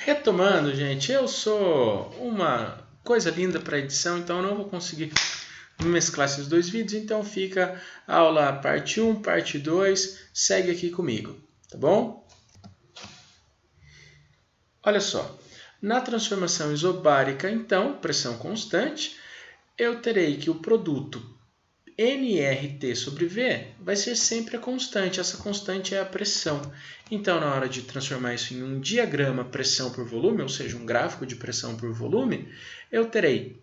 Retomando, gente, eu sou uma coisa linda para edição, então eu não vou conseguir mesclar esses dois vídeos, então fica aula parte 1, parte 2, segue aqui comigo, tá bom? Olha só, na transformação isobárica, então, pressão constante, eu terei que o produto nRT sobre V vai ser sempre a constante. Essa constante é a pressão. Então, na hora de transformar isso em um diagrama pressão por volume, ou seja, um gráfico de pressão por volume, eu terei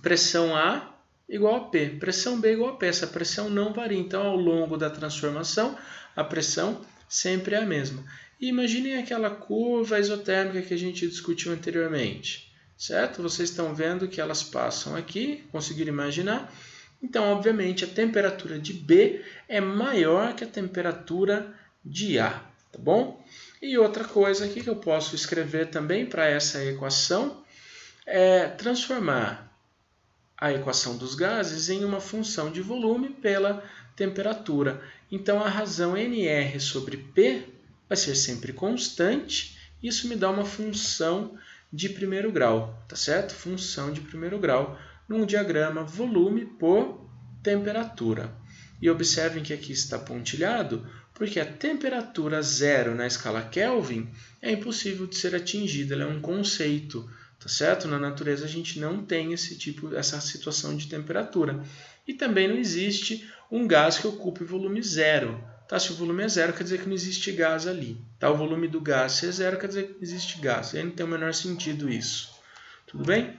pressão A igual a P, pressão B igual a P. Essa pressão não varia. Então, ao longo da transformação, a pressão sempre é a mesma. E imaginem aquela curva isotérmica que a gente discutiu anteriormente, certo? Vocês estão vendo que elas passam aqui, conseguiram imaginar? Então, obviamente, a temperatura de B é maior que a temperatura de A, tá bom? E outra coisa aqui que eu posso escrever também para essa equação é transformar a equação dos gases em uma função de volume pela temperatura. Então, a razão nR sobre P vai ser sempre constante. Isso me dá uma função de primeiro grau, tá certo? Função de primeiro grau num diagrama volume por temperatura. E observem que aqui está pontilhado, porque a temperatura zero na escala Kelvin é impossível de ser atingida, ela é um conceito, tá certo? Na natureza a gente não tem essa situação de temperatura. E também não existe um gás que ocupe volume zero. Tá? Se o volume é zero, quer dizer que não existe gás ali. Tá? O volume do gás ser zero, quer dizer que não existe gás. E aí não tem o menor sentido isso. Tudo bem?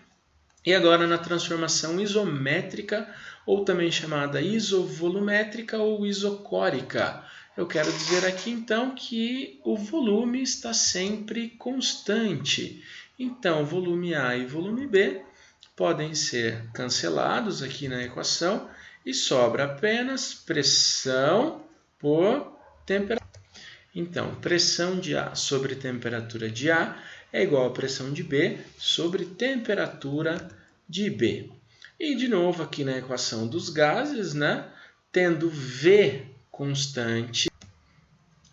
E agora na transformação isométrica, ou também chamada isovolumétrica ou isocórica. Eu quero dizer aqui então que o volume está sempre constante. Então, volume A e volume B podem ser cancelados aqui na equação e sobra apenas pressão por temperatura. Então, pressão de A sobre temperatura de A é igual a pressão de B sobre temperatura de B. E, de novo, aqui na equação dos gases, né? Tendo V constante,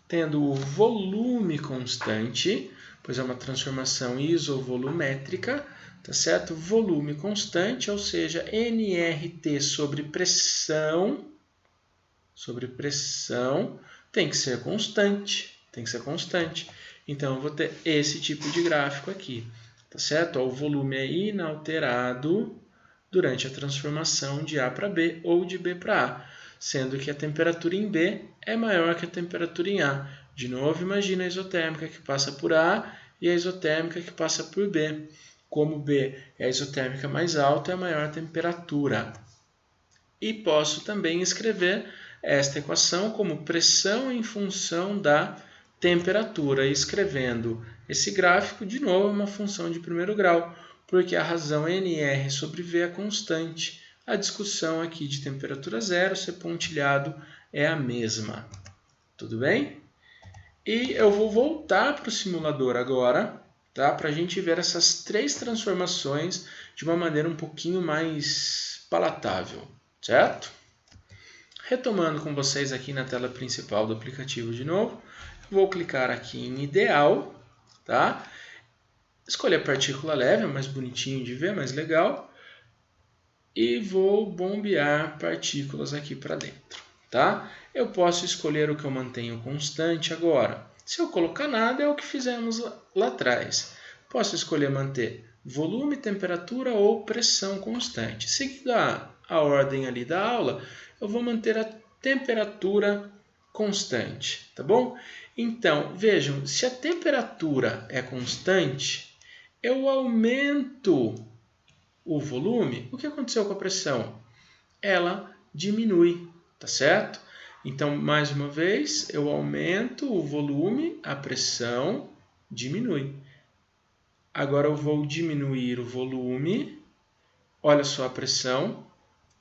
tendo o volume constante, pois é uma transformação isovolumétrica, tá certo? Volume constante, ou seja, nRT sobre pressão, tem que ser constante, Então, eu vou ter esse tipo de gráfico aqui, tá certo? O volume é inalterado durante a transformação de A para B ou de B para A, sendo que a temperatura em B é maior que a temperatura em A. De novo, imagina a isotérmica que passa por A e a isotérmica que passa por B. Como B é a isotérmica mais alta, é a maior temperatura. E posso também escrever esta equação como pressão em função da temperatura, escrevendo esse gráfico, de novo, uma função de primeiro grau, porque a razão nR sobre V é constante. A discussão aqui de temperatura zero, ser pontilhado, é a mesma. Tudo bem? E eu vou voltar para o simulador agora, tá? Para a gente ver essas três transformações de uma maneira um pouquinho mais palatável, certo? Retomando com vocês aqui na tela principal do aplicativo de novo, vou clicar aqui em Ideal, tá? Escolher partícula leve, é mais bonitinho de ver, mais legal. E vou bombear partículas aqui para dentro, tá? Eu posso escolher o que eu mantenho constante agora. Se eu colocar nada, é o que fizemos lá atrás. Posso escolher manter volume, temperatura ou pressão constante. Seguindo a ordem ali da aula, eu vou manter a temperatura constante, tá bom? Então, vejam, se a temperatura é constante, eu aumento o volume. O que aconteceu com a pressão? Ela diminui, tá certo? Então, mais uma vez, eu aumento o volume, a pressão diminui. Agora eu vou diminuir o volume, olha só a pressão,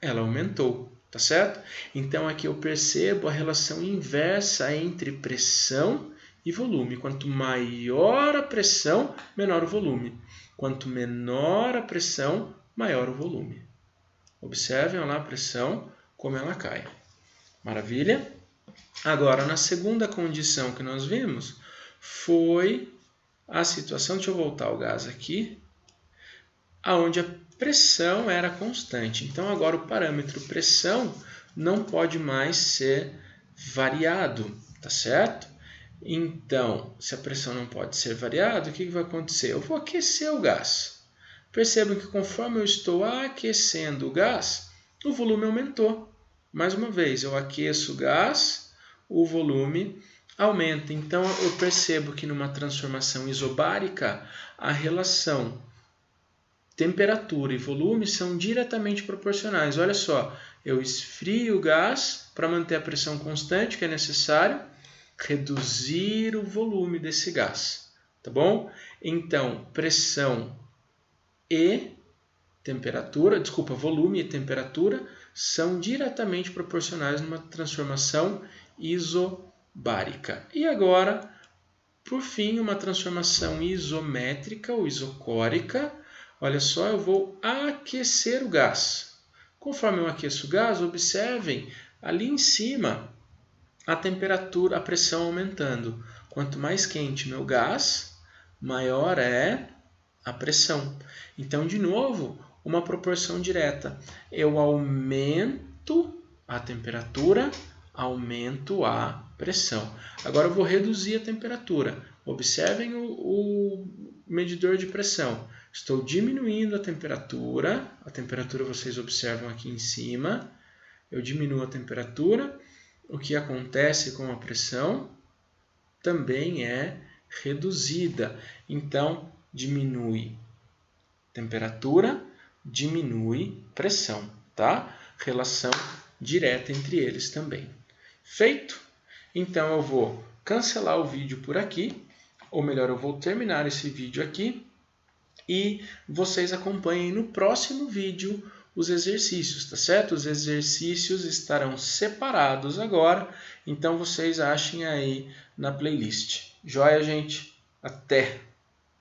ela aumentou, tá certo? Então aqui eu percebo a relação inversa entre pressão e volume. Quanto maior a pressão, menor o volume. Quanto menor a pressão, maior o volume. Observem lá a pressão, como ela cai. Maravilha? Agora, na segunda condição que nós vimos, foi a situação, deixa eu voltar o gás aqui, aonde a pressão era constante. Então, agora o parâmetro pressão não pode mais ser variado, tá certo? Então, se a pressão não pode ser variada, o que vai acontecer? Eu vou aquecer o gás. Percebam que conforme eu estou aquecendo o gás, o volume aumentou. Mais uma vez, eu aqueço o gás, o volume aumenta. Então, eu percebo que numa transformação isobárica, a relação temperatura e volume são diretamente proporcionais. Olha só, eu esfrio o gás para manter a pressão constante, que é necessário reduzir o volume desse gás, tá bom? Então, pressão e temperatura, volume e temperatura são diretamente proporcionais numa transformação isobárica. E agora, por fim, uma transformação isométrica ou isocórica. Olha só, eu vou aquecer o gás. Conforme eu aqueço o gás, observem ali em cima a temperatura, a pressão aumentando. Quanto mais quente meu gás, maior é a pressão. Então, de novo, uma proporção direta. Eu aumento a temperatura, aumento a pressão. Agora eu vou reduzir a temperatura. Observem o medidor de pressão. Estou diminuindo a temperatura vocês observam aqui em cima. Eu diminuo a temperatura. O que acontece com a pressão também é reduzida. Então, diminui temperatura, diminui pressão, tá? Relação direta entre eles também. Feito? Então, eu vou cancelar o vídeo por aqui, ou melhor, eu vou terminar esse vídeo aqui e vocês acompanhem no próximo vídeo os exercícios, tá certo? Os exercícios estarão separados agora, então vocês achem aí na playlist. Joia, gente? Até!